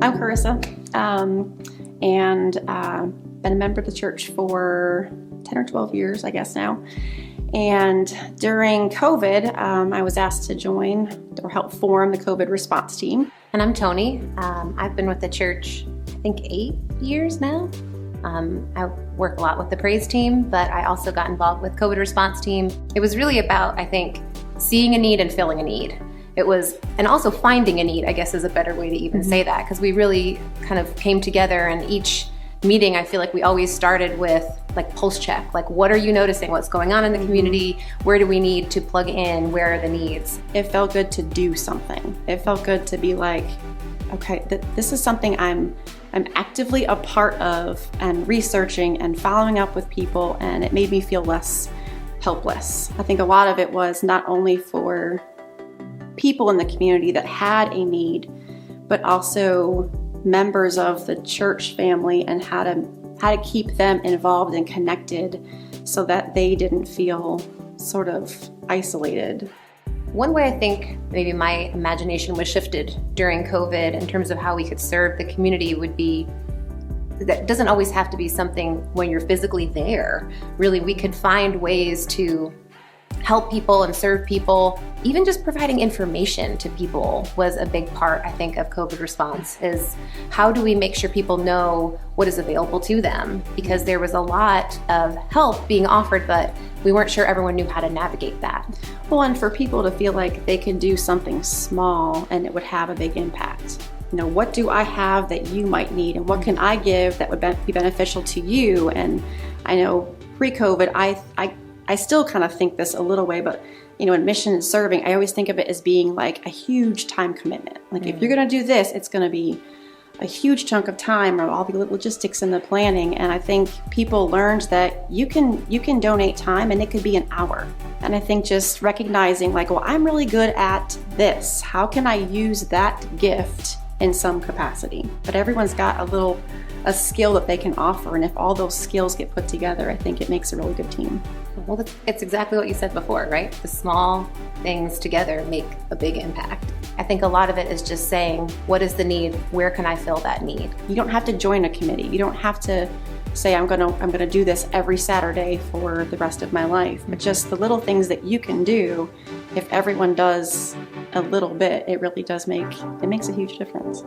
I'm Carissa, and been a member of the church for 10 or 12 years, I guess now. And during COVID, I was asked to join or help form the COVID response team. And I'm Toni. I've been with the church, I think 8 years now. I work a lot with the praise team, but I also got involved with COVID response team. It was really about, I think, seeing a need and filling a need. And also finding a need, I guess is a better way to even say that, because we really kind of came together, and each meeting, I feel like we always started with like pulse check, like what are you noticing, what's going on in the community, where do we need to plug in, where are the needs? It felt good to do something. It felt good to be like, okay, this is something I'm actively a part of and researching and following up with people, and it made me feel less helpless. I think a lot of it was not only for people in the community that had a need, but also members of the church family, and how to keep them involved and connected so that they didn't feel sort of isolated. One way I think maybe my imagination was shifted during COVID in terms of how we could serve the community would be that it doesn't always have to be something when you're physically there. Really, we could find ways to help people and serve people. Even just providing information to people was a big part, I think, of COVID response, is how do we make sure people know what is available to them? Because there was a lot of help being offered, but we weren't sure everyone knew how to navigate that. Well, and for people to feel like they can do something small and it would have a big impact. You know, what do I have that you might need, and what can I give that would be beneficial to you? And I know pre-COVID, I still kind of think this a little way, but you know, in mission and serving, I always think of it as being like a huge time commitment. Like if you're going to do this, it's going to be a huge chunk of time, or all the logistics and the planning. And I think people learned that you can donate time, and it could be an hour. And I think just recognizing like, well, I'm really good at this. How can I use that gift in some capacity? But everyone's got a skill that they can offer, and if all those skills get put together, I think it makes a really good team. Well, it's exactly what you said before, right? The small things together make a big impact. I think a lot of it is just saying, what is the need? Where can I fill that need? You don't have to join a committee. You don't have to say, I'm gonna do this every Saturday for the rest of my life. But just the little things that you can do, if everyone does a little bit, it really does makes a huge difference.